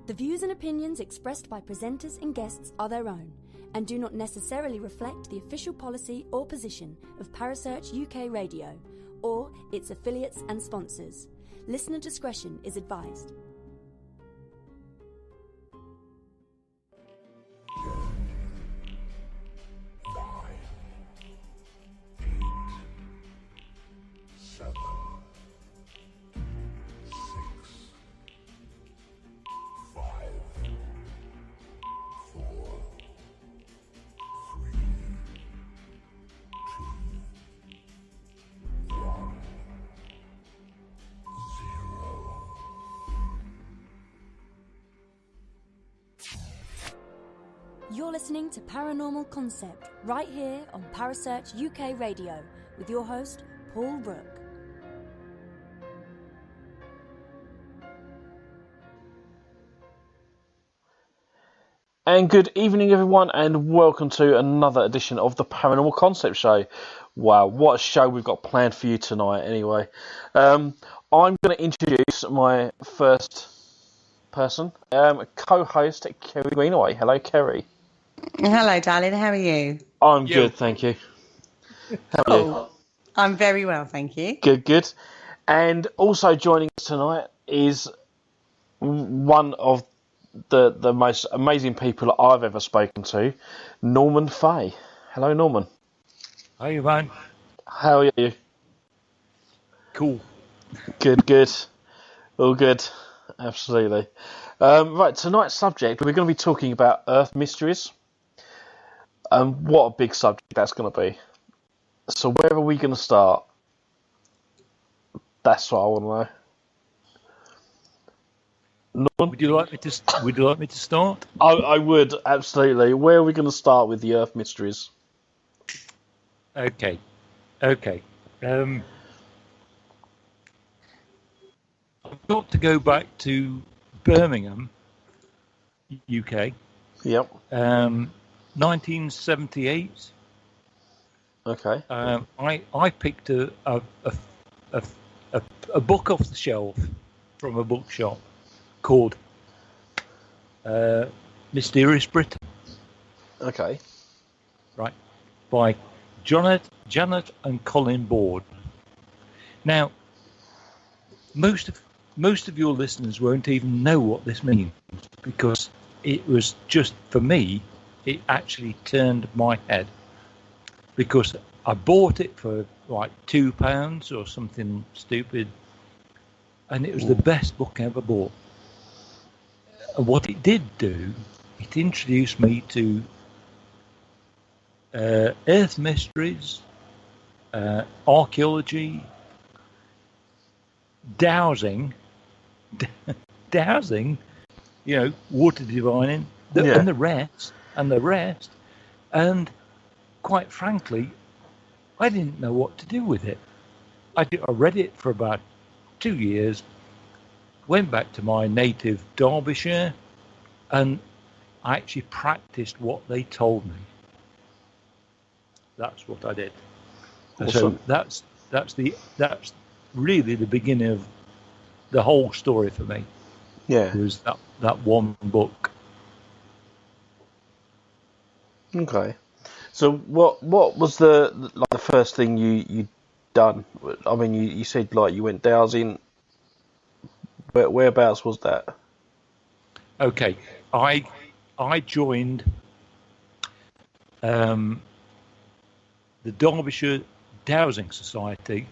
The views and opinions expressed by presenters and guests are their own and do not necessarily reflect the official policy or position of Parasearch UK Radio or its affiliates and sponsors. Listener discretion is advised. You're listening to Paranormal Concept right here on Parasearch UK Radio with your host, Paul Rook. And good evening, everyone, and welcome to another edition of the Paranormal Concept Show. Wow, what a show we've got planned for you tonight, anyway. I'm going to introduce my first person, co-host, Kerry Greenaway. Hello, Kerry. Hello, darling. How are you? I'm good, thank you. How are you? I'm very well, thank you. Good. And also joining us tonight is one of the most amazing people I've ever spoken to, Norman Fahy. Hello, Norman. Hi, man. How are you? Cool. Good. All good. Absolutely. Right, tonight's subject, we're going to be talking about Earth mysteries. What a big subject that's going to be. So where are we going to start? That's what I want to know. Norman? Would you like me to start? I would, absolutely. Where are we going to start with the Earth mysteries? Okay. I've got to go back to Birmingham, UK. Yep. 1978. Okay. I picked a book off the shelf from a bookshop called Mysterious Britain. Okay. Right. By Janet and Colin Board. Now, most of your listeners won't even know what this means, because it was just, for me, it actually turned my head, because I bought it for like £2 or something stupid, and it was the best book I ever bought. And what it did do, it introduced me to Earth mysteries, archaeology, dowsing, water divining, and the rest. And quite frankly, I didn't know what to do with it. I read it for about 2 years, went back to my native Derbyshire, and I actually practiced what they told me. That's what I did. Awesome. So that's really the beginning of the whole story for me. Yeah. It was that one book. Okay. So what was the first thing you done? I mean, you said like you went dowsing. Whereabouts was that? Okay, I joined the Derbyshire Dowsing Society,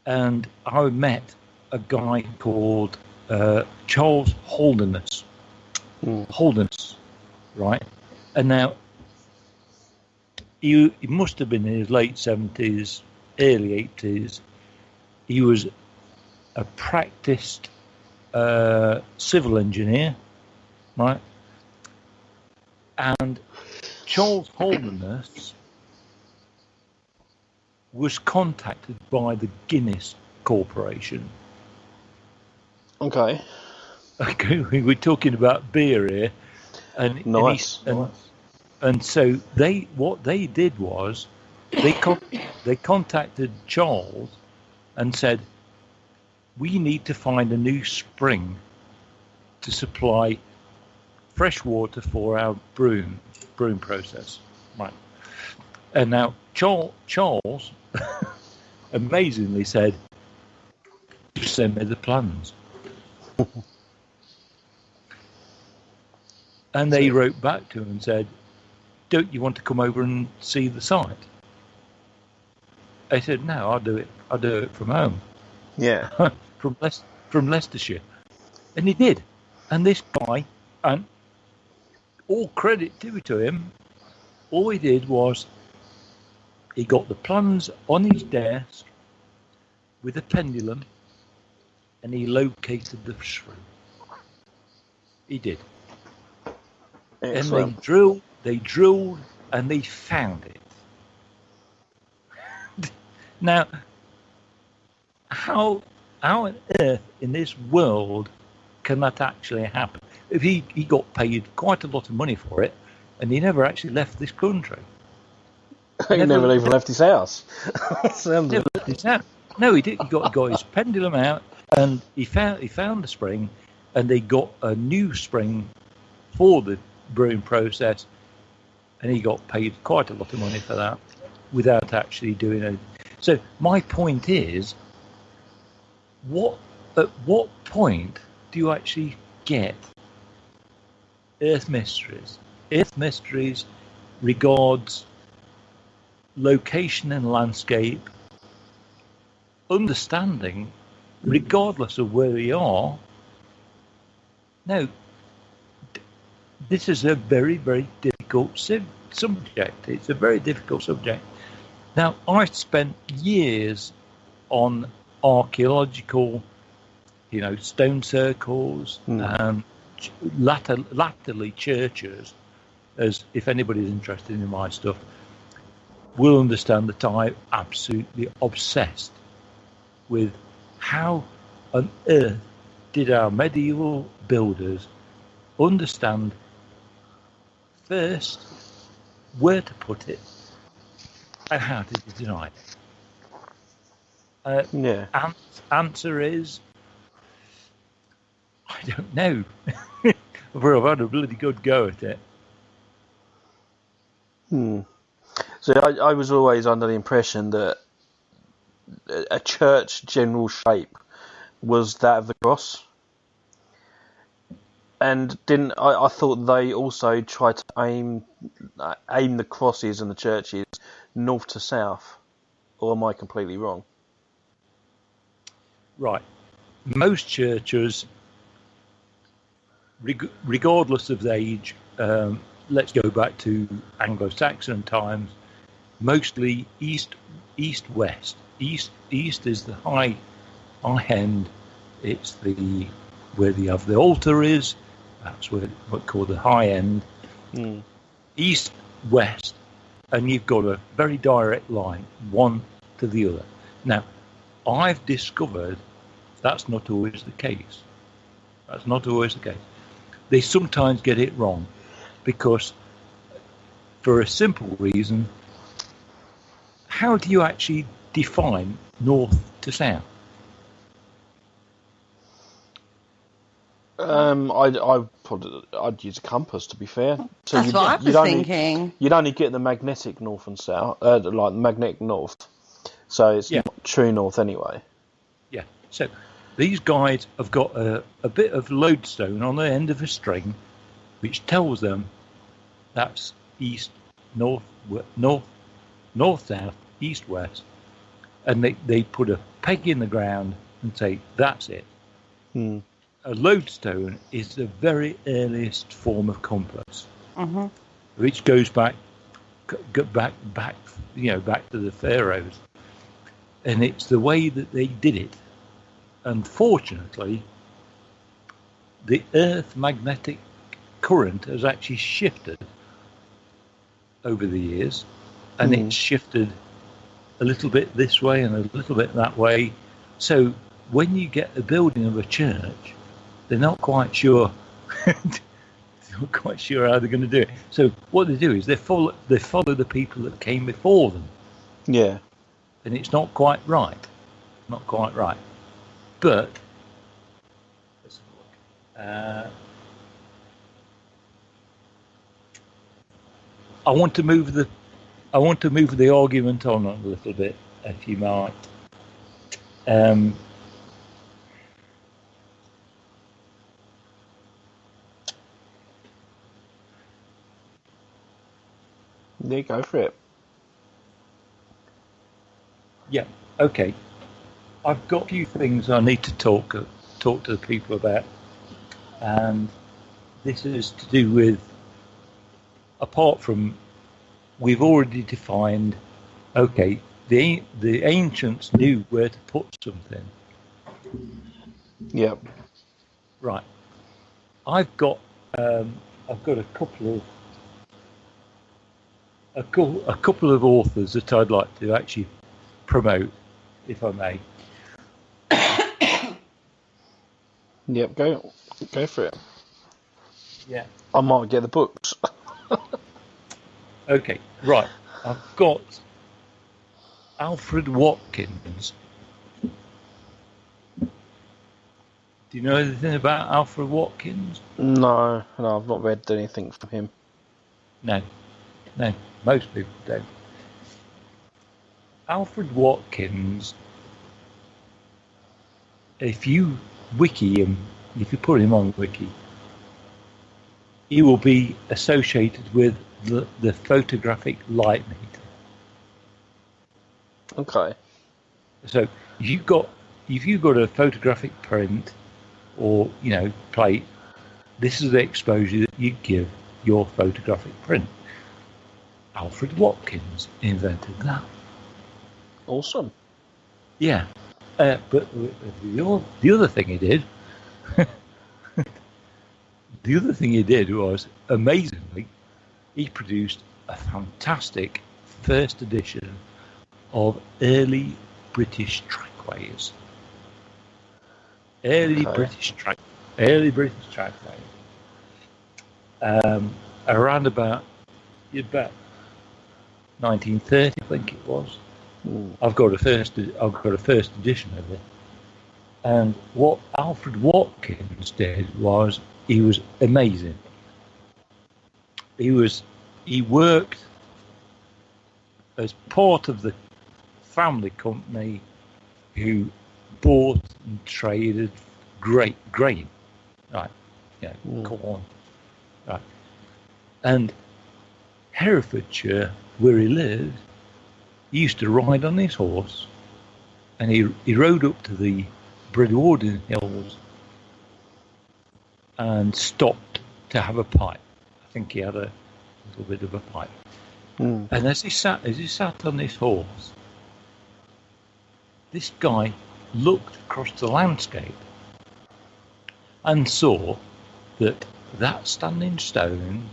and I met a guy called Charles Holderness. Holderness, right? And now he must have been in his late 70s, early 80s. He was a practiced civil engineer, right? And Charles Holderness was contacted by the Guinness Corporation. Okay. Okay, we're talking about beer here, and nice. And so what they did was they contacted Charles and said, we need to find a new spring to supply fresh water for our brewing process. Right. And now Charles amazingly said, "Just send me the plans." And they wrote back to him and said, "Don't you want to come over and see the site?" I said, "No, I'll do it from home." Yeah. from Leicestershire. And he did. And this guy, and all credit to him, all he did was he got the plans on his desk with a pendulum and he located the shrew. He did. Excellent. And they drilled and they found it. Now, how on earth in this world can that actually happen? If he got paid quite a lot of money for it, and he never actually left this country. He never even left his house. Never left his house. No, he did. He got his pendulum out, and he found the spring, and they got a new spring for the brewing process, and he got paid quite a lot of money for that without actually doing it. So my point is, at what point do you actually get Earth mysteries? Earth mysteries regards location and landscape, understanding, regardless of where we are. Now, this is a very, very difficult subject. It's a very difficult subject. Now, I've spent years on archaeological, stone circles, latterly churches, as if anybody's interested in my stuff, will understand that I'm absolutely obsessed with how on earth did our medieval builders understand first where to put it and how to design it. Answer is, I don't know. But I've had a bloody good go at it. So I was always under the impression that a church general shape was that of the cross. And I thought they also tried to aim the crosses and the churches north to south, or am I completely wrong? Right. Most churches, regardless of the age, let's go back to Anglo-Saxon times, mostly east-west. East is the high end. It's where the altar is. That's what called the high end. East-west, and you've got a very direct line, one to the other. Now, I've discovered that's not always the case. That's not always the case. They sometimes get it wrong because, for a simple reason, how do you actually define north to south? I'd use a compass, to be fair. So that's what I was thinking. You'd only get the magnetic north and south, like magnetic north. So it's not true north anyway. Yeah. So these guys have got a bit of lodestone on the end of a string, which tells them that's east, north, south, east, west, and they put a peg in the ground and say that's it. A lodestone is the very earliest form of compass, which goes back to the pharaohs, and it's the way that they did it. Unfortunately, the Earth magnetic current has actually shifted over the years, and it's shifted a little bit this way and a little bit that way. So when you get a building of a church, they're not quite sure. Not quite sure how they're going to do it. So what they do is they follow the people that came before them. Yeah. And it's not quite right. Not quite right. But let's have I want to move the argument on a little bit, if you might. Yeah, go for it. Yeah. Okay. I've got a few things I need to talk to the people about, and this is to do with, apart from, we've already defined, okay, the ancients knew where to put something. Yep. Right. I've got a couple of authors that I'd like to actually promote, if I may. Yep, go for it. Yeah. I might get the books. Okay, right. I've got Alfred Watkins. Do you know anything about Alfred Watkins? No, I've not read anything from him. No, most people don't. Alfred Watkins, if you wiki him, if you put him on wiki, he will be associated with the photographic light meter. Okay. So if you've got a photographic print or plate, this is the exposure that you give your photographic print. Alfred Watkins invented that. Awesome. Yeah, but the other thing he did, was, amazingly, he produced a fantastic first edition of early British trackways. Early British trackways. Around about 1930, I think it was. I've got a first edition of it, and what Alfred Watkins did was he was amazing. He worked as part of the family company who bought and traded grain, right? Corn, right? And Herefordshire, where he lived, he used to ride on his horse, and he rode up to the Bredwarden Hills and stopped to have a pipe. I think he had a little bit of a pipe. And as he sat on his horse, this guy looked across the landscape and saw that standing stone,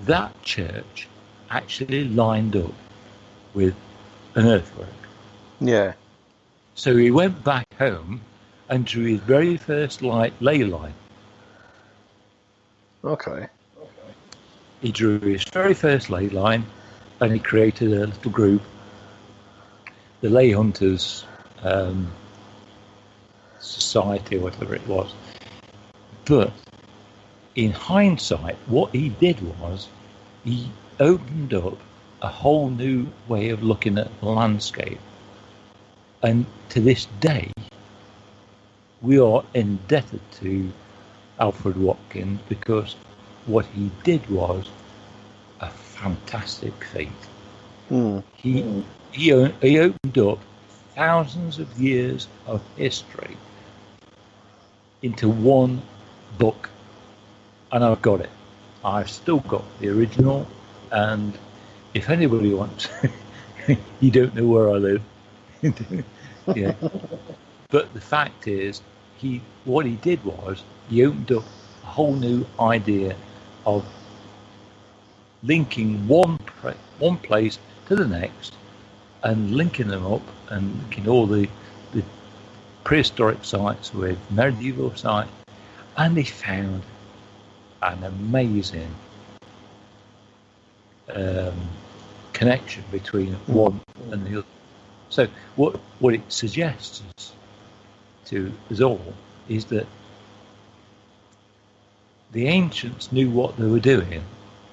that church, actually lined up with an earthwork. Yeah. So he went back home and drew his very first ley line. Okay. He drew his very first ley line, and he created a little group, the Ley Hunters Society, or whatever it was. But in hindsight, what he did was he opened up a whole new way of looking at the landscape. And to this day, we are indebted to Alfred Watkins because what he did was a fantastic feat. He opened up thousands of years of history into one book, and I've got it. I've still got the original, and if anybody wants, you don't know where I live. Yeah. But the fact is, what he did was he opened up a whole new idea of linking one place to the next, and linking them up, and linking all the prehistoric sites with medieval sites, and he found an amazing connection between one and the other. So what it suggests to us all is that the ancients knew what they were doing,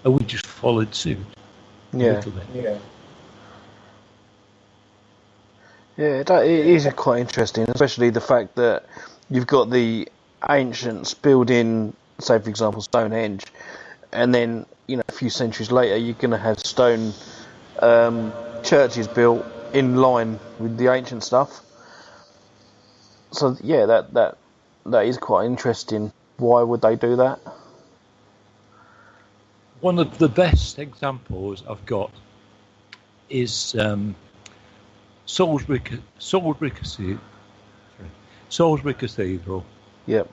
and we just followed suit. A little bit. Yeah, it is quite interesting, especially the fact that you've got the ancients building, say for example, Stonehenge, and then a few centuries later you're going to have stone churches built in line with the ancient stuff. So yeah, that is quite interesting. Why would they do that? One of the best examples I've got is Salisbury Cathedral. Yep.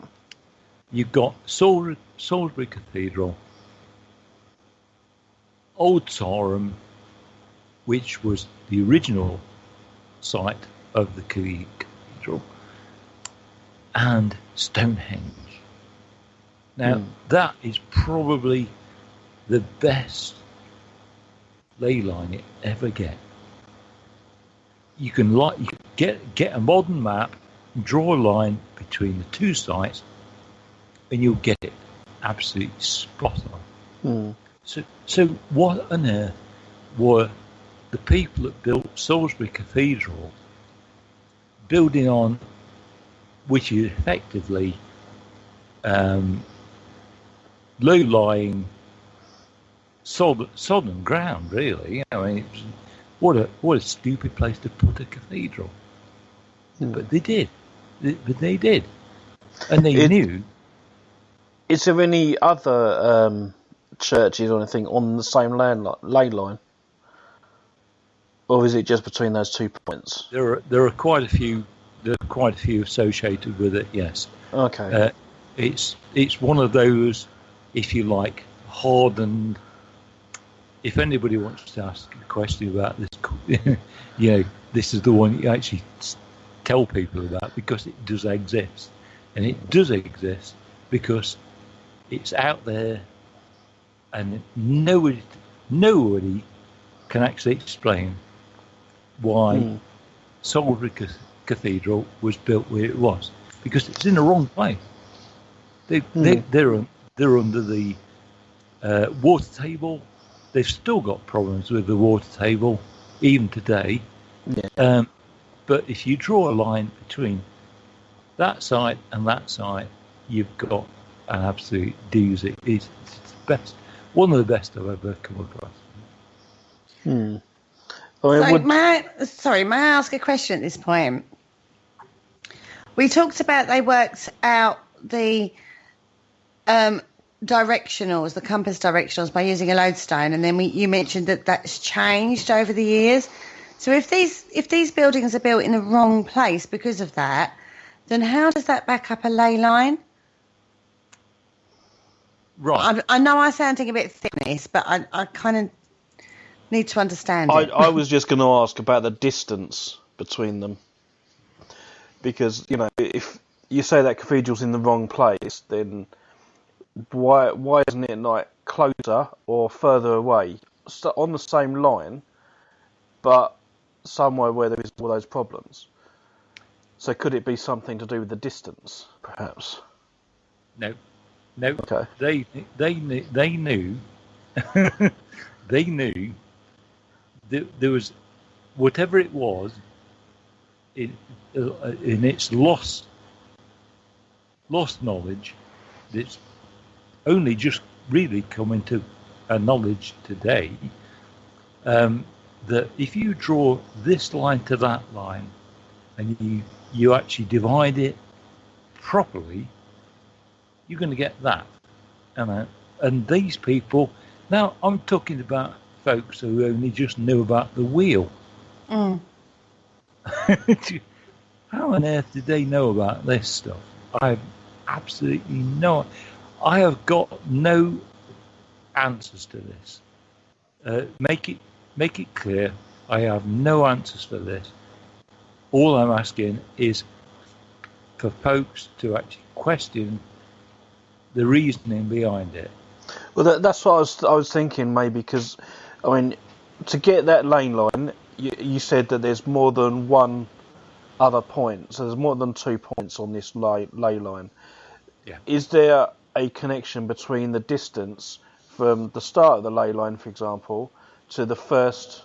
You've got Salisbury Cathedral, Old Sarum, which was the original site of the cathedral, and Stonehenge. Now, that is probably the best ley line you ever get. You can get a modern map, draw a line between the two sites, and you'll get it absolutely spot on. So what on earth were the people that built Salisbury Cathedral building on, which is effectively low-lying sodden ground, really? I mean, what a stupid place to put a cathedral. But they did. They did, and they knew. Is there any other churches or anything on the same ley line, or is it just between those 2 points? There are quite a few. There are quite a few associated with it. Yes. Okay. It's one of those, if you like, hardened. If anybody wants to ask a question about this, this is the one you actually tell people about, because it does exist, and it does exist because it's out there, and nobody can actually explain why Salisbury Cathedral was built where it was, because it's in the wrong place. They're under the water table. They've still got problems with the water table even today. Yeah. But if you draw a line between that side and that side, you've got an absolute doozy. It's the best, one of the best I've ever come across. May I ask a question at this point? We talked about they worked out the directionals, the compass directionals, by using a lodestone, and then you mentioned that that's changed over the years. So if these buildings are built in the wrong place because of that, then how does that back up a ley line? Right. I know I'm sounding a bit thick on this, but I kind of need to understand it. I was just going to ask about the distance between them, because if you say that cathedral's in the wrong place, then why isn't it like closer or further away, on the same line, but somewhere where there is all those problems? So could it be something to do with the distance, perhaps? No. Okay. They knew they knew that there was, whatever it was, in its lost knowledge, that's only just really come into a knowledge today, that if you draw this line to that line and you actually divide it properly, you're going to get that. And these people, now I'm talking about folks who only just knew about the wheel. How on earth did they know about this stuff? I have absolutely no. I have got no answers to this. Make it clear. I have no answers for this. All I'm asking is for folks to actually question the reasoning behind it. Well, that's what I was thinking, maybe, because to get that lane line, you said that there's more than one other point, so there's more than 2 points on this ley line. Yeah. Is there a connection between the distance from the start of the ley line, for example, to the first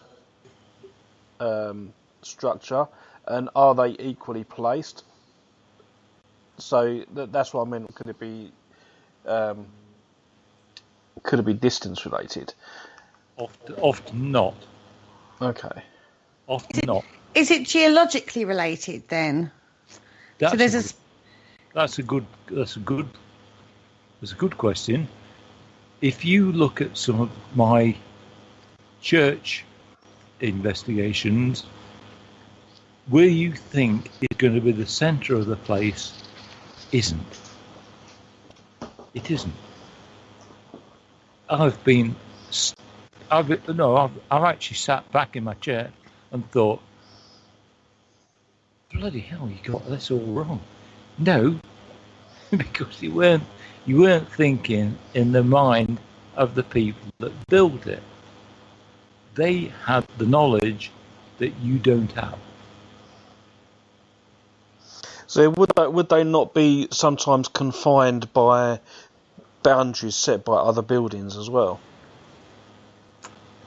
structure, and are they equally placed? So that's what I meant. Could it be distance related? Often not. Okay. Often not. Is it geologically related then? That's a good question. If you look at some of my church investigations, where you think is going to be the centre of the place isn't. It isn't. I've actually sat back in my chair and thought, bloody hell, you got this all wrong. No, because you weren't thinking in the mind of the people that built it. They had the knowledge that you don't have. So would they not be sometimes confined by boundaries set by other buildings as well?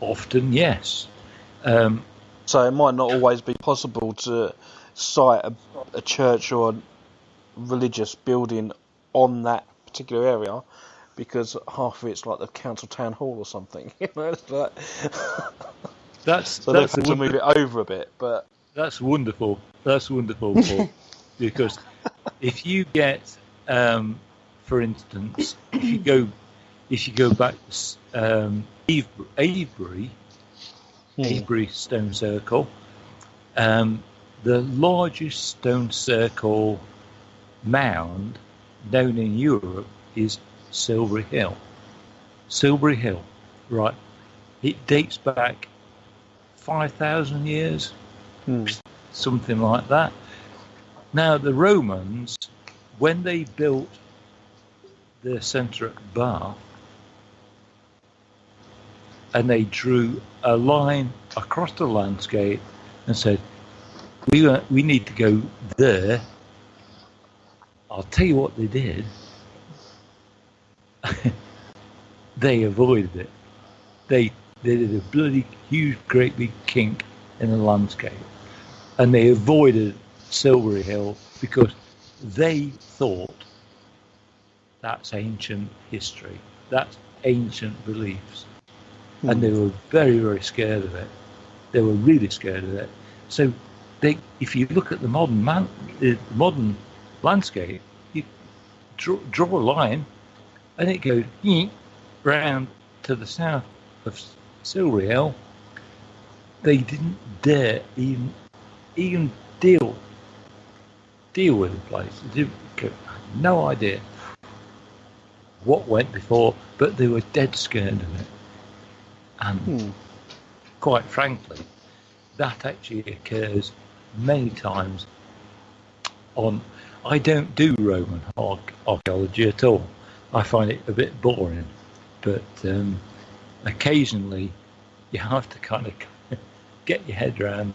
Often, yes. So it might not always be possible to site a church or a religious building on that particular area, because half of it's like the council town hall or something. You know, it's like so they have to move it over a bit. But that's wonderful. That's wonderful, Paul. Because if you get, for instance, if you go back to Avebury Stone Circle, the largest stone circle mound known in Europe is Silbury Hill. Silbury Hill, right? It dates back 5,000 years, something like that. Now, the Romans, when they built their centre at Bath, and they drew a line across the landscape and said, we need to go there. I'll tell you what they did. They avoided it. They did a bloody huge, great big kink in the landscape. And they avoided Silbury Hill because they thought that's ancient history. That's ancient beliefs. And they were very, very scared of it. They were really scared of it. So if you look at the modern landscape, you draw a line and it goes round to the south of Silbury Hill. They didn't dare even deal with the place. They had no idea what went before, but they were dead scared of it. And quite frankly, that actually occurs many times I don't do Roman archaeology at all. I find it a bit boring, but occasionally you have to kind of get your head around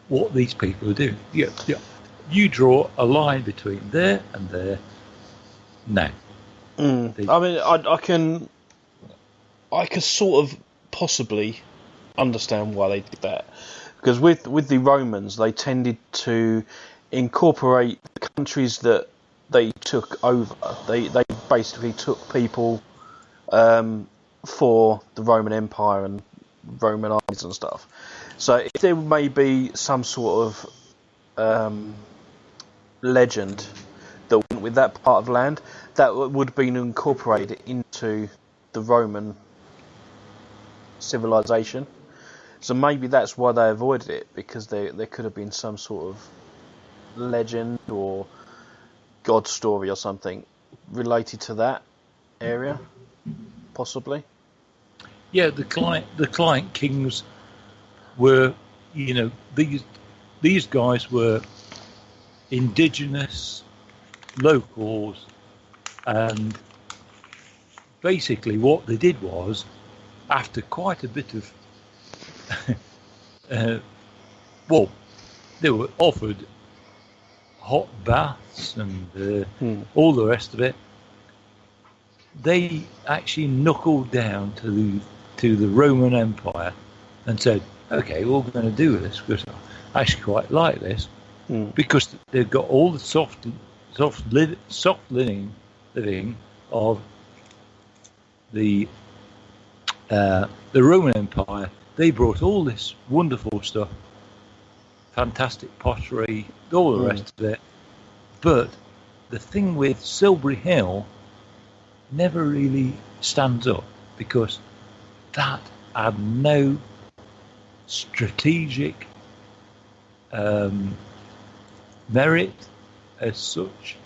what these people are doing. You draw a line between there and there. No. I can sort of possibly understand why they did that, because with the Romans, they tended to incorporate the countries that they took over. They basically took people for the Roman Empire and Roman armies and stuff. So if there may be some sort of legend that went with that part of land, that would have been incorporated into the Roman civilization. So maybe that's why they avoided it, because there could have been some sort of legend or god story or something related to that area, possibly. Yeah, the client kings were, these guys were indigenous locals, and basically what they did was, after quite a bit of they were offered hot baths and all the rest of it. they actually knuckled down to the Roman Empire and said, okay, we're going to do this because I actually quite like this because they've got all the soft living of the Roman Empire. They brought all this wonderful stuff, fantastic pottery, all the rest of it. But the thing with Silbury Hill never really stands up because that had no strategic merit as such.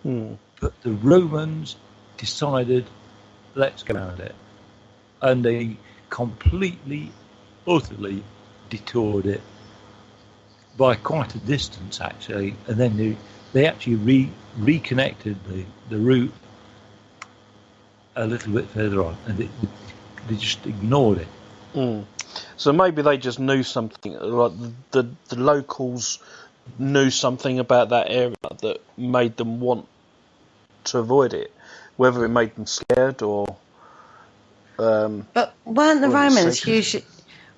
But the Romans decided, let's go around it. And they completely, utterly detoured it by quite a distance, actually. And then they actually reconnected the route a little bit further on. And they just ignored it. So maybe they just knew something, like the locals knew something about that area that made them want to avoid it, whether it made them scared or. But weren't the Romans hugely?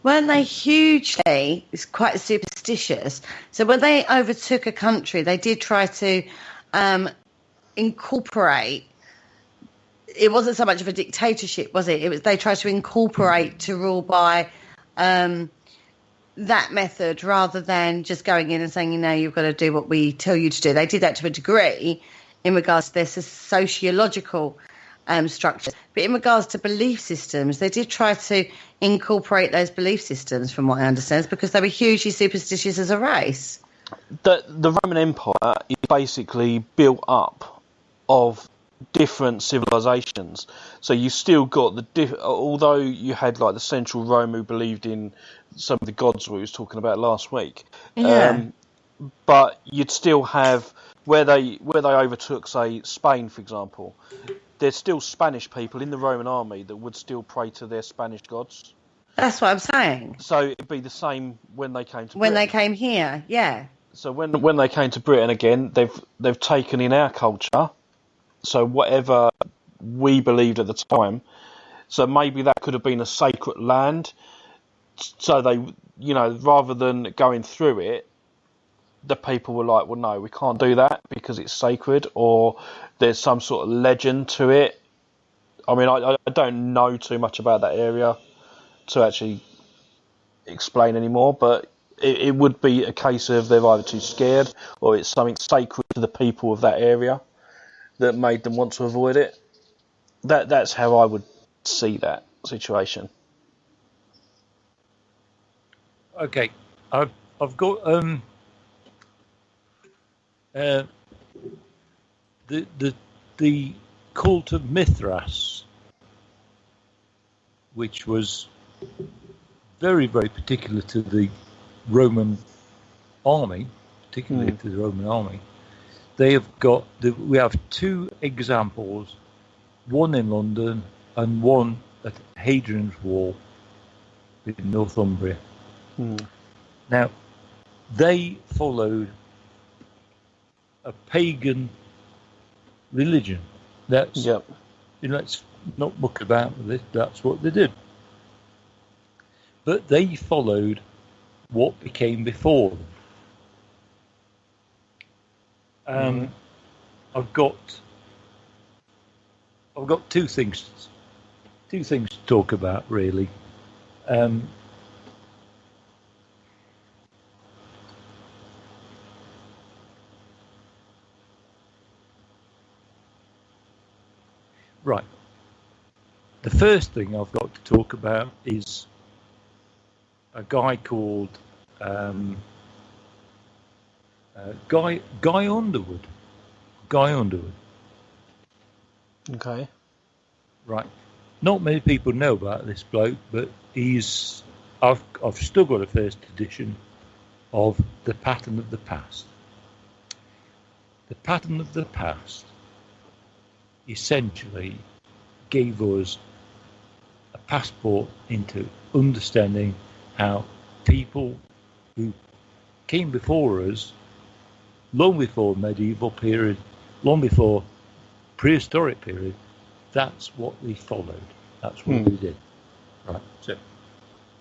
Weren't they hugely? It's quite superstitious. So when they overtook a country, they did try to incorporate. It wasn't so much of a dictatorship, was it? It was they tried to incorporate to rule by that method rather than just going in and saying, you've got to do what we tell you to do. They did that to a degree in regards to their sociological structures. But in regards to belief systems, they did try to incorporate those belief systems, from what I understand, because they were hugely superstitious as a race. The Roman Empire is basically built up of different civilizations. So you still got although you had like the central Rome who believed in some of the gods we was talking about last week. But you'd still have where they overtook, say, Spain, for example. There's still Spanish people in the Roman army that would still pray to their Spanish gods. That's what I'm saying. So it'd be the same when they came to when Britain. they came here, yeah. So when they came to Britain again, they've taken in our culture. So whatever we believed at the time, so maybe that could have been a sacred land. So they, rather than going through it, the people were like, well, no, we can't do that because it's sacred, or there's some sort of legend to it. I mean, I don't know too much about that area to actually explain anymore, but it would be a case of they're either too scared or it's something sacred to the people of that area that made them want to avoid it. That's how I would see that situation. Okay, I've got the cult of Mithras, which was very, very particular to the Roman army, particularly to the Roman army. They have got we have two examples, one in London and one at Hadrian's Wall in Northumbria. Now, they followed a pagan religion. Let's not muck about with it. That's what they did. But they followed what became before them. I've got two things to talk about, really. Right. The first thing I've got to talk about is a guy called Guy Underwood. Guy Underwood. Okay. Right. Not many people know about this bloke, but I've still got a first edition of The Pattern of the Past. The Pattern of the Past essentially gave us a passport into understanding how people who came before us, long before medieval period, long before prehistoric period, that's what they followed. That's what they did. Right. So,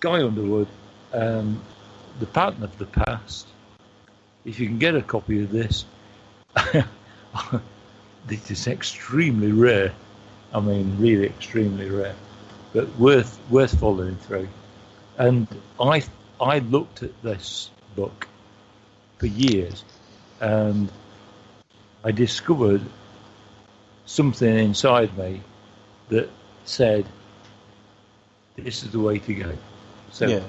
Guy Underwood, The Pattern of the Past. If you can get a copy of this, this is extremely rare. I mean, really extremely rare, but worth following through. And I looked at this book for years, and I discovered something inside me that said, this is the way to go. So yeah.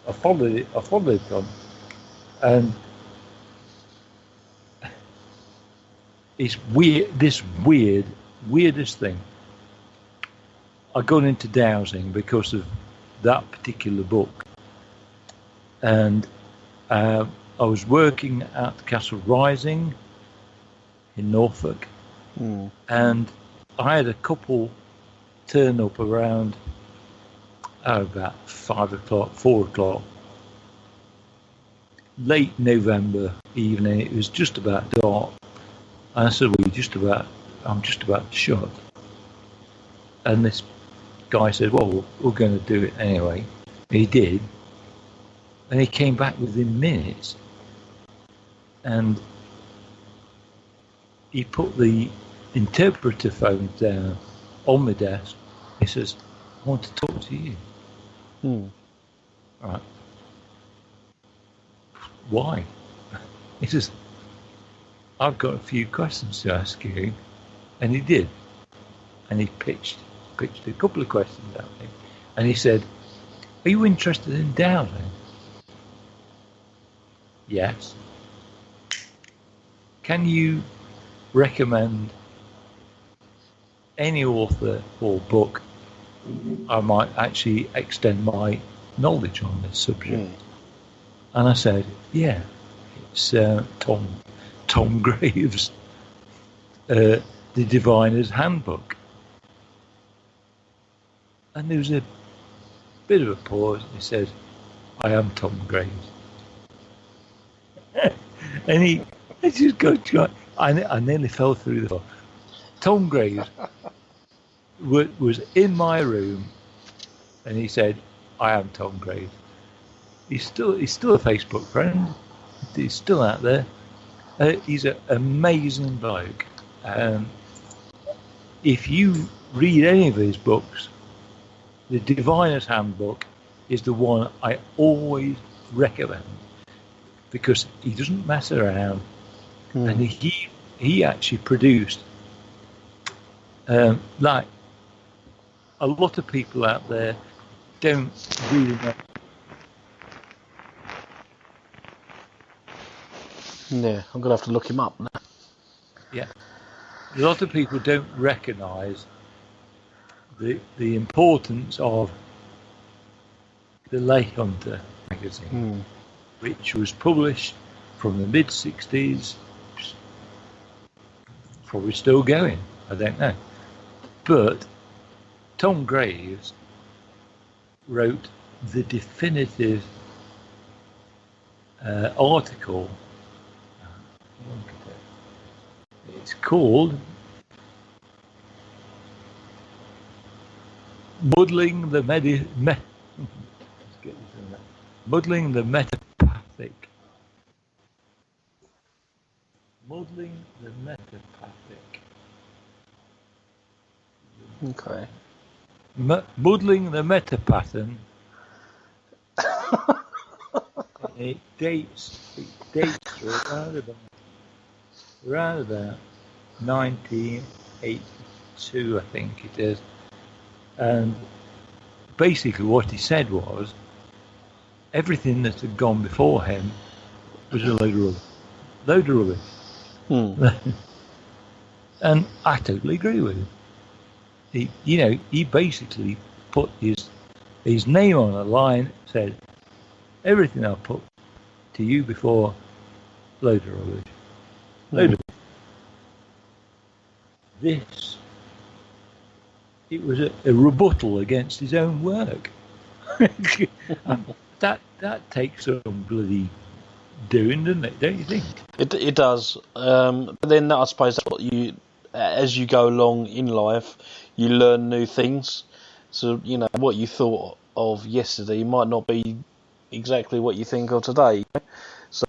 I followed it on, and it's weird. This weirdest thing. I got into dowsing because of that particular book, and I was working at Castle Rising in Norfolk, and I had a couple turn up around about 5 o'clock, 4 o'clock, late November evening. It was just about dark, and I said, "Well, I'm just about to shut." And this guy said, "Well, we're going to do it anyway." He did, and he came back within minutes, and he put the interpreter phone down on my desk. He says, "I want to talk to you." Right. Why? He says, "I've got a few questions to ask you." And he did. And he pitched a couple of questions at me. And he said, "Are you interested in dowsing?" "Yes." "Can you recommend any author or book I might actually extend my knowledge on this subject?" And I said, "Yeah, it's Tom Graves, The Diviner's Handbook." And there was a bit of a pause. He said, "I am Tom Graves." And he just got, I nearly fell through the floor. Tom Graves was in my room, and he said, "I am Tom Graves." He's still a Facebook friend. He's still out there. He's an amazing bloke. If you read any of his books, The Diviner's Handbook is the one I always recommend, because he doesn't mess around, and he actually produced like a lot of people out there don't really know. Yeah, I'm gonna have to look him up now. Yeah, a lot of people don't recognise the importance of the Lake Hunter magazine, which was published from the mid-60s, probably still going, I don't know. But Tom Graves wrote the definitive article. It's called Muddling the Metapathic. Muddling the Metapathic. Okay. Muddling the Metapattern. It dates around about 1982, I think it is. And basically what he said was, everything that had gone before him was a load of rubbish. And I totally agree with him. He basically put his name on a line, said, everything I put to you before, load of rubbish. Load of this. It was a rebuttal against his own work. that takes some bloody doing, doesn't it? Don't you think? It does. But then I suppose that's what you as you go along in life, you learn new things. So, you know, what you thought of yesterday might not be exactly what you think of today. So,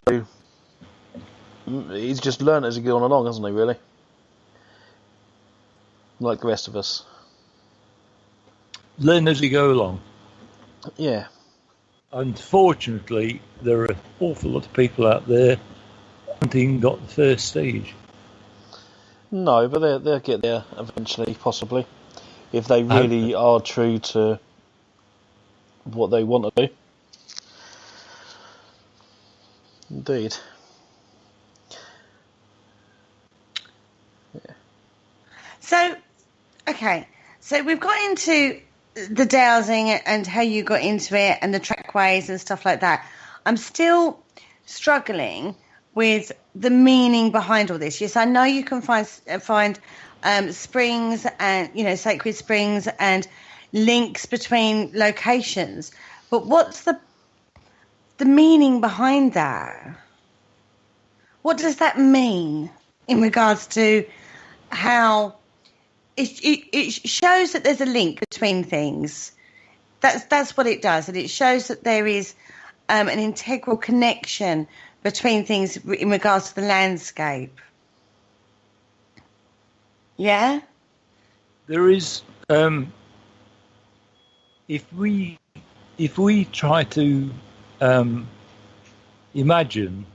he's just learned as he goes along, hasn't he, really? Like the rest of us. Learn as you go along. Yeah. Unfortunately, there are an awful lot of people out there who haven't even got the first stage. No, but they'll get there eventually, possibly. If they really are true to what they want to do. Indeed. Yeah. So, okay. So we've got into the dowsing and how you got into it and the trackways and stuff like that. I'm still struggling with the meaning behind all this. Yes, I know you can find springs and, you know, sacred springs and links between locations, but what's the meaning behind that? What does that mean in regards to how it shows that there's a link between things? That's what it does, and it shows that there is an integral connection between things in regards to the landscape. Yeah? There is, if we try to imagine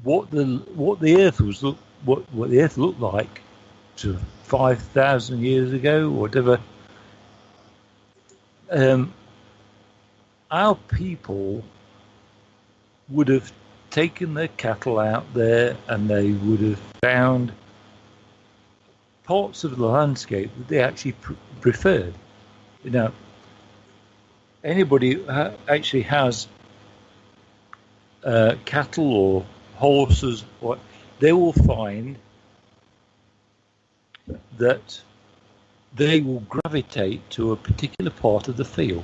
what the Earth was what the Earth looked like to 5,000 years ago, or whatever, our people would have taken their cattle out there and they would have found parts of the landscape that they actually preferred. You know, anybody who actually has cattle or horses, they will find that they will gravitate to a particular part of the field.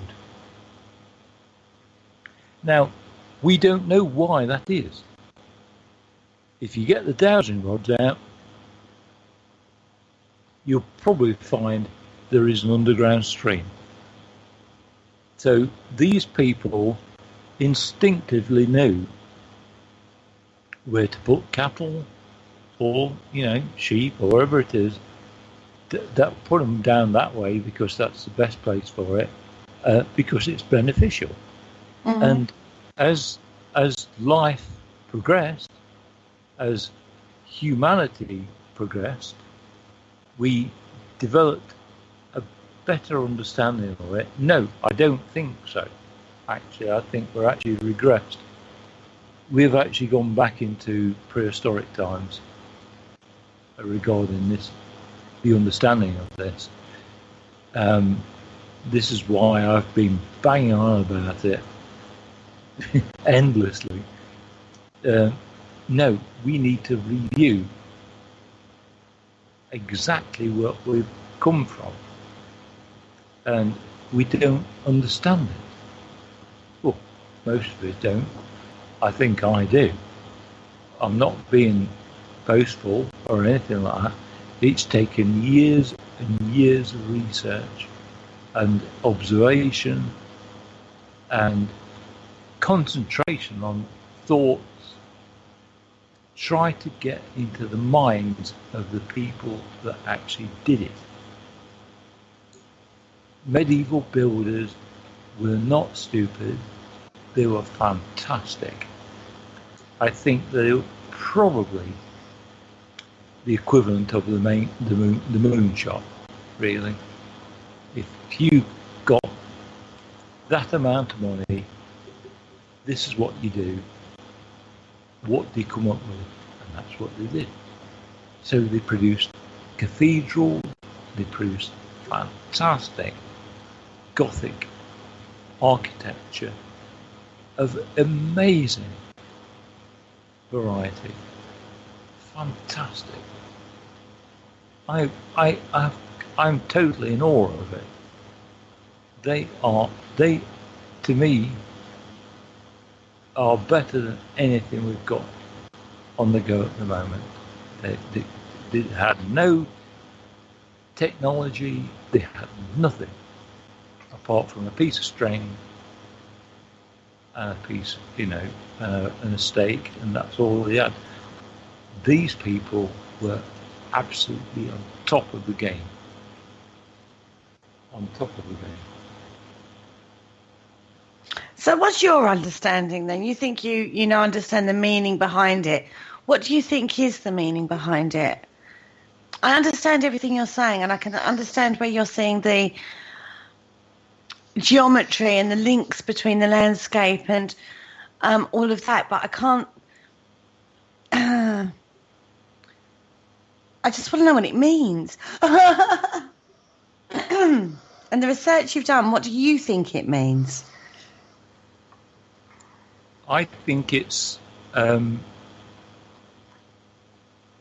Now, we don't know why that is. If you get the dowsing rods out, you'll probably find there is an underground stream. So these people instinctively knew where to put cattle or, you know, sheep or whatever it is, that put them down that way because that's the best place for it, because it's beneficial. Mm-hmm. And as life progressed, as humanity progressed, we developed a better understanding of it. No, I don't think so. Actually, I think we're actually regressed. We've actually gone back into prehistoric times regarding this, the understanding of this. This is why I've been banging on about it endlessly. No, we need to review exactly where we've come from, and we don't understand it. Well, most of us don't. I think I do. I'm not being boastful or anything like that. It's taken years and years of research and observation and concentration on thoughts. Try to get into the minds of the people that actually did it. Medieval builders were not stupid. They were fantastic. I think they were probably the equivalent of the moon shot, really. If you got that amount of money, this is what you do. What they come up with, and that's what they did. So they produced cathedrals, they produced fantastic Gothic architecture of amazing variety. Fantastic. I'm totally in awe of it. They to me are better than anything we've got on the go at the moment. They had no technology. They had nothing apart from a piece of string and a piece, and a stake, and that's all they had. These people were absolutely on top of the game. On top of the game. So what's your understanding then? You think you understand the meaning behind it. What do you think is the meaning behind it? I understand everything you're saying, and I can understand where you're seeing the geometry and the links between the landscape and all of that, but I can't... I just want to know what it means. And the research you've done, what do you think it means? I think it's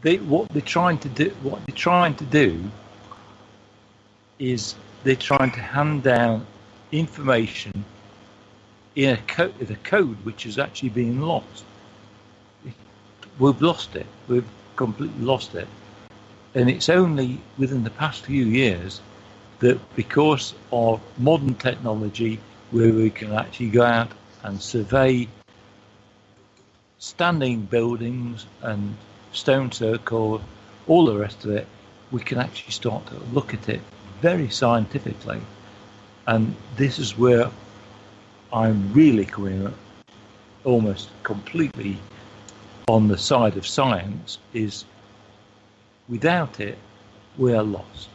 what they're trying to do. What they're trying to do is they're trying to hand down information in a code which is actually being lost. We've lost it. We've completely lost it, and it's only within the past few years that, because of modern technology, where we can actually go out and survey standing buildings and stone circles, all the rest of it, we can actually start to look at it very scientifically. And this is where I'm really coming almost completely on the side of science, is without it, we are lost.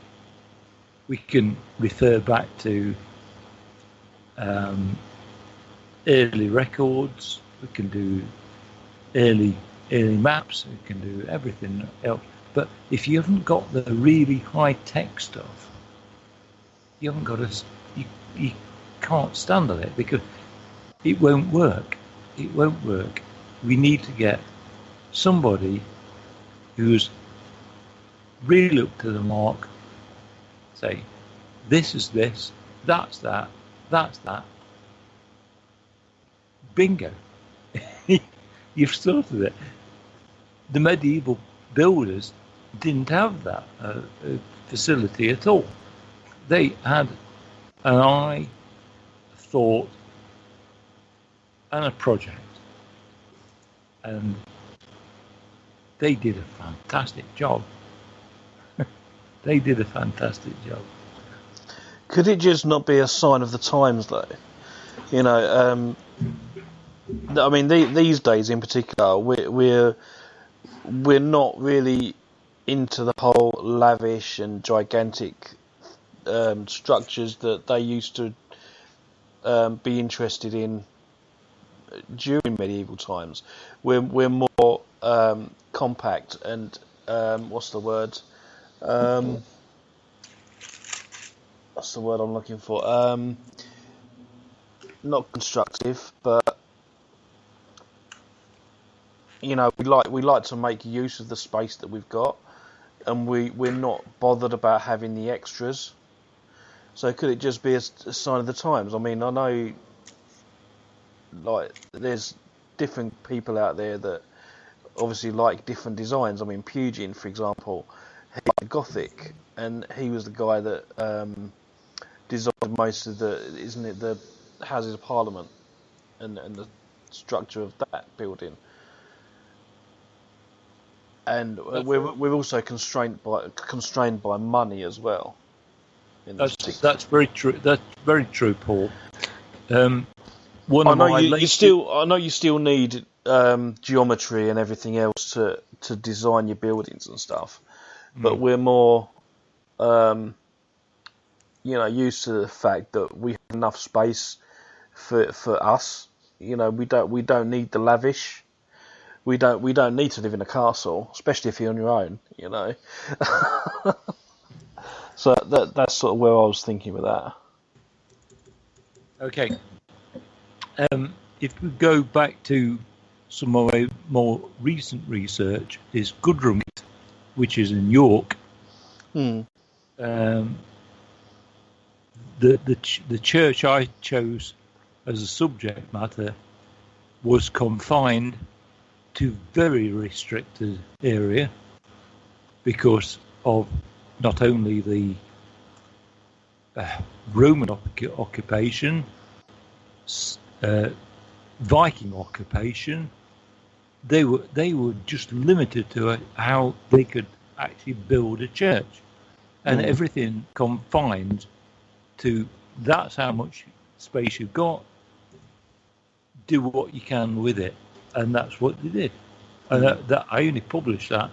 We can refer back to early records, we can do early maps, we can do everything else. But if you haven't got the really high-tech stuff, you haven't got you can't stand on it, because it won't work. It won't work. We need to get somebody who's really up to the mark, say, this is this, that's that, that's that. Bingo. You've sorted it. The medieval builders didn't have that facility at all. They had an eye, a thought, and a project. And they did a fantastic job. They did a fantastic job. Could it just not be a sign of the times, though? I mean, these days in particular, we're not really into the whole lavish and gigantic structures that they used to be interested in during medieval times. We're more compact and what's the word I'm looking for? Not constructive, but we like to make use of the space that we've got, and we're not bothered about having the extras. So could it just be a sign of the times? I mean, I know, there's different people out there that obviously like different designs. I mean, Pugin, for example, he liked Gothic, and he was the guy that designed most of the Houses of Parliament and the structure of that building. And we're also constrained by money as well. That's very true. That's very true, Paul. I know you still need geometry and everything else to design your buildings and stuff, but we're more used to the fact that we have enough space for us. We don't need the lavish. We don't need to live in a castle, especially if you're on your own. So that's sort of where I was thinking with that. Okay. If we go back to some of my more recent research, is Gudrunget, which is in York. The church I chose as a subject matter was confined to very restricted area, because of not only the Roman occupation, Viking occupation. They were just limited to how they could actually build a church, and everything confined to that's how much space you've got. Do what you can with it, and that's what they did. And that I only published that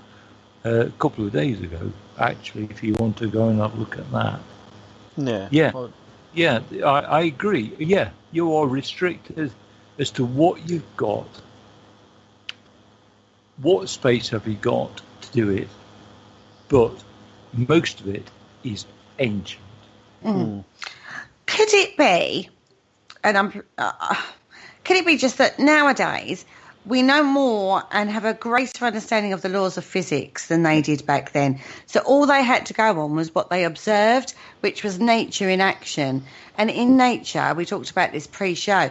a couple of days ago. Actually, if you want to go and have a look at that, I agree. Yeah, you are restricted as to what you've got. What space have you got to do it? But most of it is ancient. Could it be? And could it be just that nowadays we know more and have a greater understanding of the laws of physics than they did back then? So all they had to go on was what they observed, which was nature in action. And in nature, we talked about this pre-show,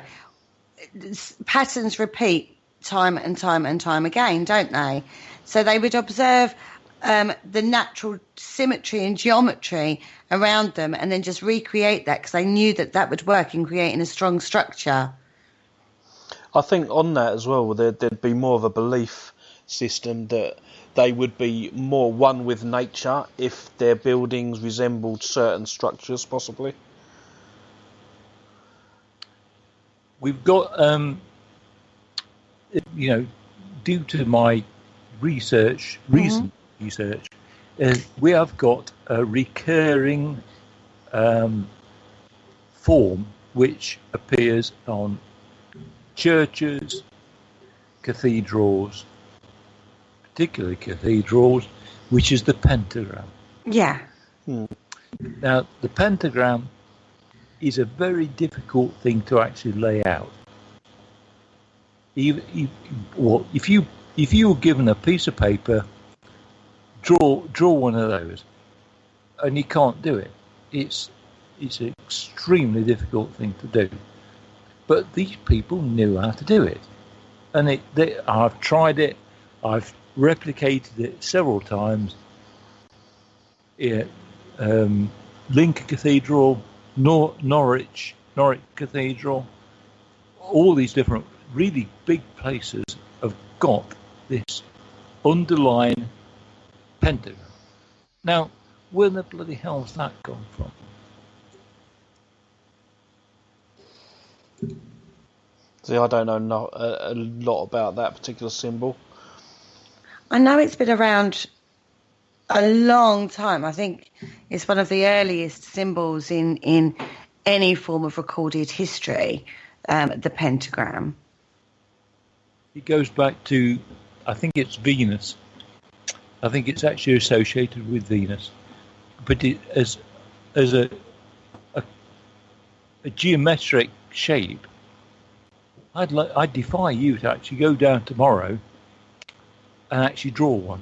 patterns repeat time and time and time again, don't they? So they would observe the natural symmetry and geometry around them and then just recreate that because they knew that that would work in creating a strong structure. I think on that as well, there'd be more of a belief system that they would be more one with nature if their buildings resembled certain structures, possibly. We've got, due to my recent research, we have got a recurring form which appears on churches, cathedrals, particularly cathedrals, which is the pentagram. Yeah. Now, the pentagram is a very difficult thing to actually lay out. If you were given a piece of paper, draw one of those, and you can't do it. It's an extremely difficult thing to do. But these people knew how to do it, and I've tried it. I've replicated it several times. Lincoln Cathedral, Norwich Cathedral, all these different really big places have got this underlying pentagram. Now, where the bloody hell's that gone from? See, I don't know a lot about that particular symbol. I know it's been around a long time. I think it's one of the earliest symbols in any form of recorded history, the pentagram. It goes back to, I think it's Venus. I think it's actually associated with Venus. But as a geometric shape, I'd defy you to actually go down tomorrow and actually draw one,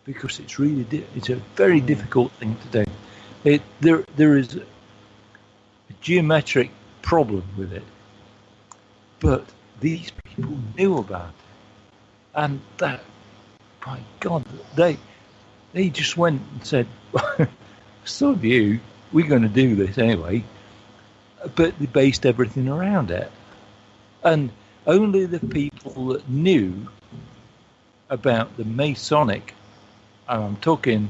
because it's really it's a very difficult thing to do. There is a geometric problem with it, but these people knew about it, and that, my God, they just went and said, "So have you? We're going to do this anyway." But they based everything around it. And only the people that knew about the Masonic, and I'm talking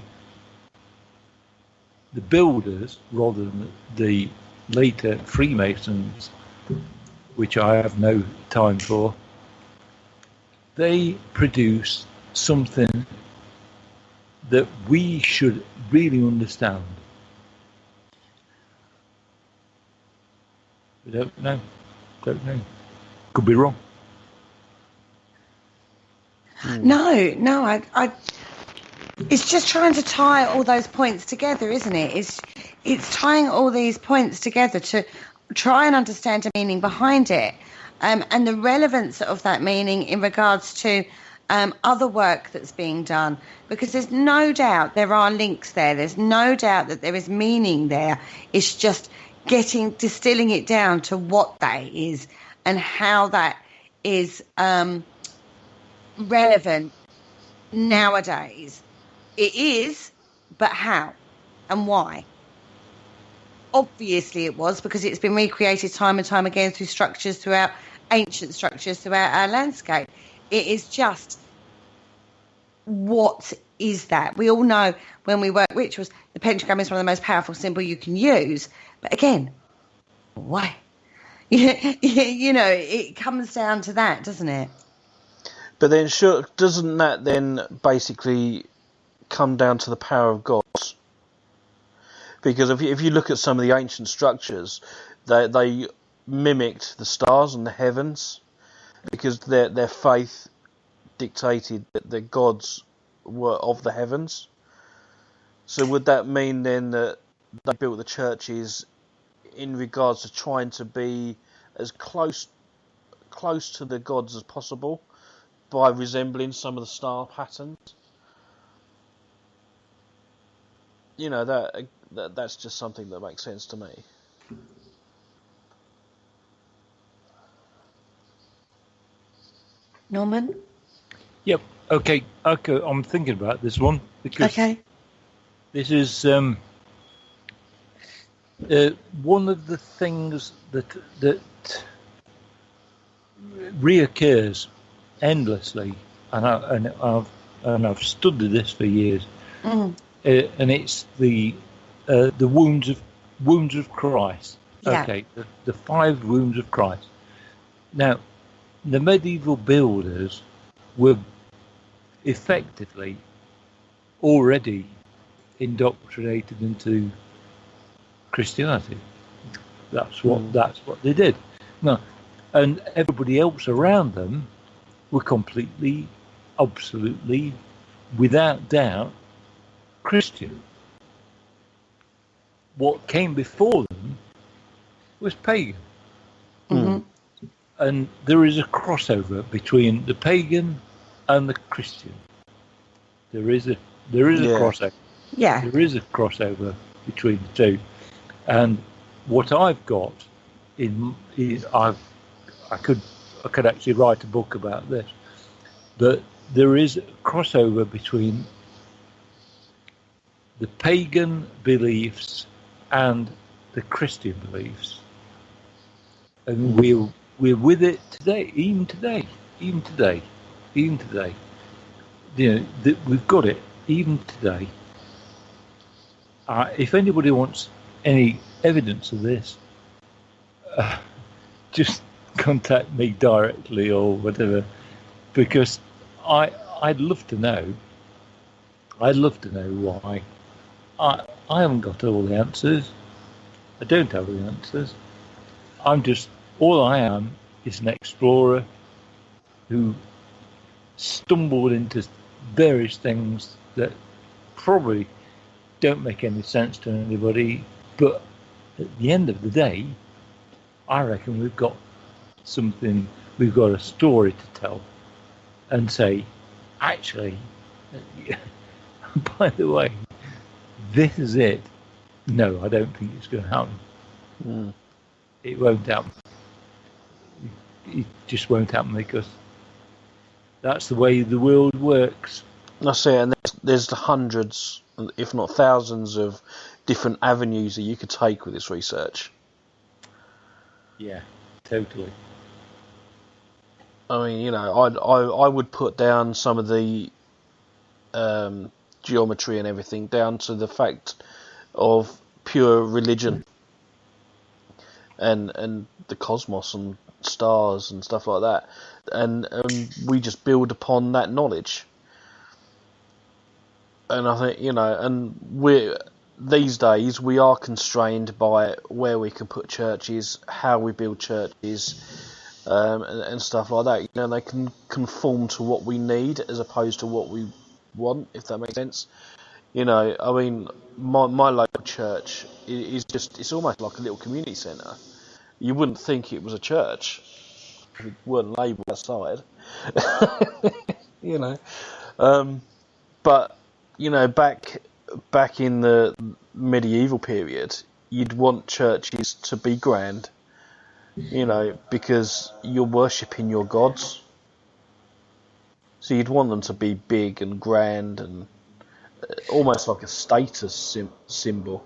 the builders rather than the later Freemasons, which I have no time for, they produce something that we should really understand. We don't know. Could be wrong. No, I it's just trying to tie all those points together, isn't it? It's tying all these points together to try and understand the meaning behind it, and the relevance of that meaning in regards to other work that's being done, because there's no doubt there are links there. There's no doubt that there is meaning there. It's just distilling it down to what that is and how that is relevant nowadays. it is, but how and why? Obviously it was, because it's been recreated time and time again through ancient structures throughout our landscape. It is just, what is that? We all know when we work rituals, the pentagram is one of the most powerful symbols you can use. But again, why? You know, it comes down to that, doesn't it? But then, sure, doesn't that then basically come down to the power of gods? Because if you look at some of the ancient structures, they mimicked the stars and the heavens, because their faith dictated that the gods were of the heavens. So would that mean then that they built the churches in regards to trying to be as close to the gods as possible by resembling some of the star patterns? You know, that's just something that makes sense to me. Norman? Yep. Okay. I'm thinking about this one because this is one of the things that reoccurs endlessly, and I've studied this for years, and it's the wounds of Christ. Yeah. Okay, the 5 wounds of Christ. Now, the medieval builders were effectively already indoctrinated into Christianity. That's what they did. No, and everybody else around them were completely, absolutely, without doubt, Christian. What came before them was pagan. Mm-hmm. And there is a crossover between the pagan and the Christian. There is a crossover. Yeah. There is a crossover between the two. And what I've got is I could actually write a book about this. But there is a crossover between the pagan beliefs and the Christian beliefs. And we're with it today, even today. You know, we've got it even today. If anybody wants any evidence of this, just contact me directly or whatever, because I'd love to know. I'd love to know why. I haven't got all the answers. I don't have the answers. All I am is an explorer who stumbled into various things that probably don't make any sense to anybody, but at the end of the day, I reckon we've got a story to tell and say, actually, by the way, this is it. No, I don't think it's going to happen. It won't happen. It just won't happen because that's the way the world works. That's it, and there's hundreds, if not thousands, of different avenues that you could take with this research. Yeah, totally. I mean, you know, I would put down some of the geometry and everything down to the fact of pure religion and the cosmos and stars and stuff like that, and we just build upon that knowledge. And I think, you know, and these days we are constrained by where we can put churches, how we build churches, and stuff like that. You know, they can conform to what we need as opposed to what we want, if that makes sense. You know, I mean, my local church is it's almost like a little community centre. You wouldn't think it was a church if it weren't labelled outside. You know, but you know, back in the medieval period, you'd want churches to be grand, you know, because you're worshipping your gods. So you'd want them to be big and grand almost like a status symbol.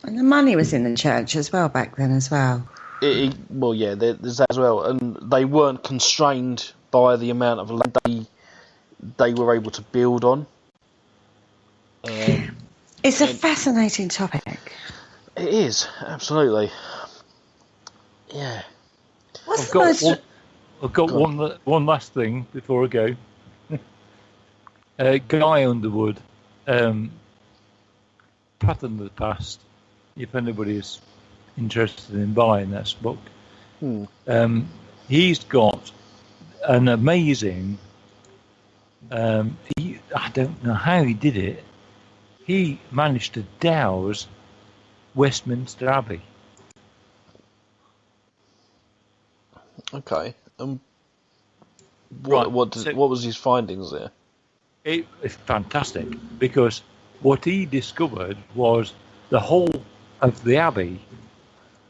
And the money was in the church as well back then as well. Well, yeah, there's that as well. And they weren't constrained by the amount of land they were able to build on. It's a fascinating topic. It is, absolutely. Yeah. I've got one last thing before I go. Guy Underwood, Pattern of the Past, if anybody is interested in buying that book. He's got an amazing, I don't know how he did it, he managed to douse Westminster Abbey. Okay. What was his findings there? It's fantastic, because what he discovered was the whole of the abbey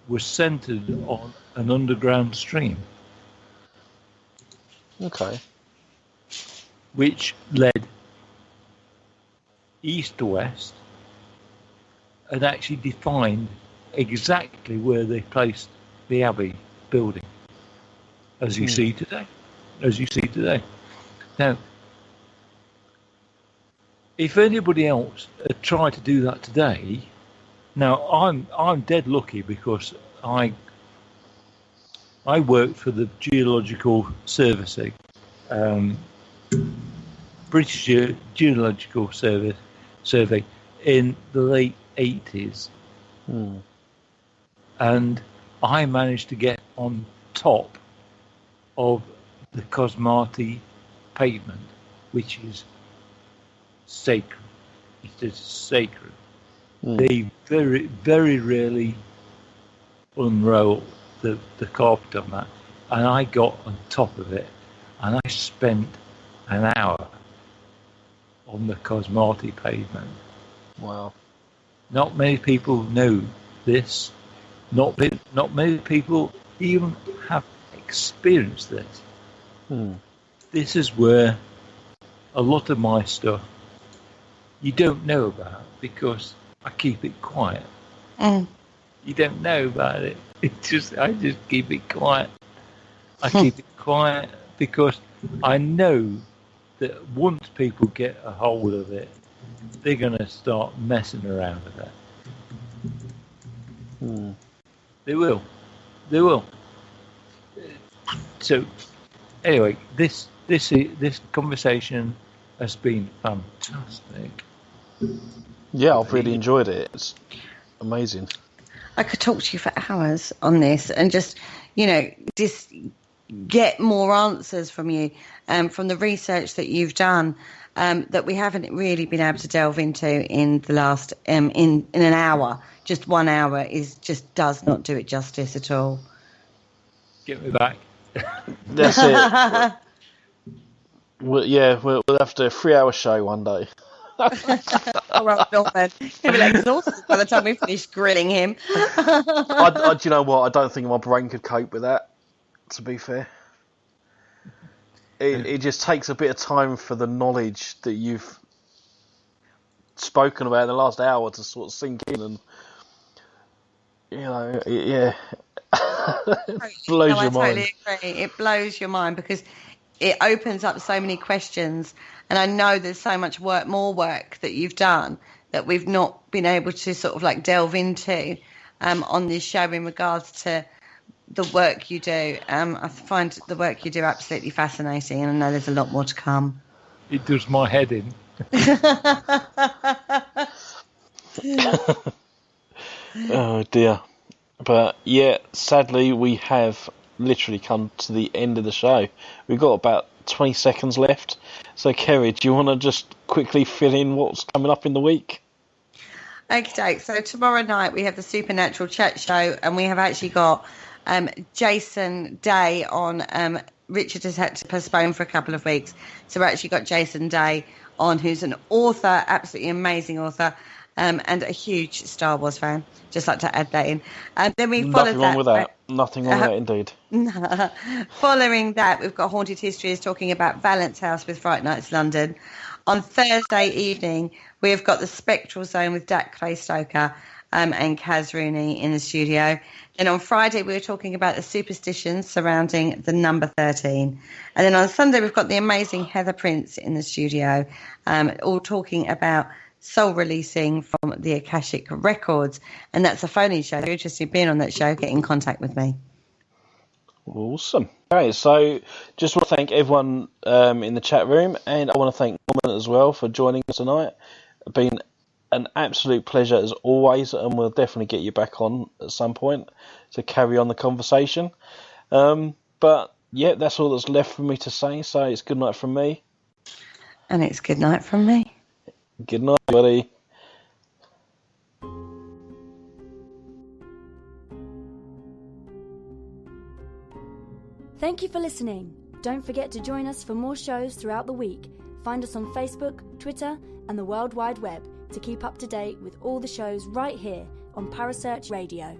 was centred on an underground stream. Okay. Which led east to west and actually defined exactly where they placed the abbey building, as you see today. Now, if anybody else had tried to do that today, now I'm dead lucky because I worked for the Geological Survey, British Geological Survey in the late 80s, and I managed to get on top of the Cosmati pavement, which is sacred. It is sacred. They very, very rarely unroll the carpet on that, and I got on top of it, and I spent an hour on the Cosmati pavement. Wow. Not many people know this. Not many people even have experienced this. This is where a lot of my stuff you don't know about because I keep it quiet. You don't know about it. I just keep it quiet. I keep it quiet because I know that once people get a hold of it, they're going to start messing around with that. They will. So, anyway, this conversation has been fantastic. Yeah, I've really enjoyed it. It's amazing. I could talk to you for hours on this and just get more answers from you, from the research that you've done, that we haven't really been able to delve into in the last in an hour. Just 1 hour does not do it justice at all. Get me back. That's it. We'll have to do a 3-hour show one day. All right, Norman. He'll be exhausted by the time we finish grilling him. Do you know what? I don't think my brain could cope with that, to be fair. It just takes a bit of time for the knowledge that you've spoken about in the last hour to sort of sink in, and it blows your mind. I totally agree. It blows your mind because it opens up so many questions, and I know there's so much more work that you've done that we've not been able to sort of like delve into on this show in regards to the work you do. I find the work you do absolutely fascinating, and I know there's a lot more to come. It does my head in. Oh dear. But yeah, sadly we have literally come to the end of the show. We've got about 20 seconds left. So Kerry, do you want to just quickly fill in what's coming up in the week? Okay, so tomorrow night we have the Supernatural Chat Show, and we have actually got Jason Day on. Richard has had to postpone for a couple of weeks, so we've actually got Jason Day on, who's an author, absolutely amazing author, and a huge Star Wars fan. Just like to add that in. Then we Nothing wrong with that. Nothing wrong with that, indeed. Following that, we've got Haunted Histories talking about Valence House with Fright Nights London. On Thursday evening, we have got the Spectral Zone with Dak Claystoker and Kaz Rooney in the studio. Then on Friday, we were talking about the superstitions surrounding the number 13. And then on Sunday, we've got the amazing Heather Prince in the studio, all talking about soul releasing from the Akashic Records. And that's a phone-in show. If you're interested in being on that show, get in contact with me. Awesome. Okay, so just want to thank everyone in the chat room, and I want to thank Norman as well for joining us tonight. It's been an absolute pleasure as always, and we'll definitely get you back on at some point to carry on the conversation. But yeah, that's all that's left for me to say, so it's good night from me. And it's good night from me. Good night, buddy. Thank you for listening. Don't forget to join us for more shows throughout the week. Find us on Facebook, Twitter, and the World Wide Web to keep up to date with all the shows right here on Parasearch Radio.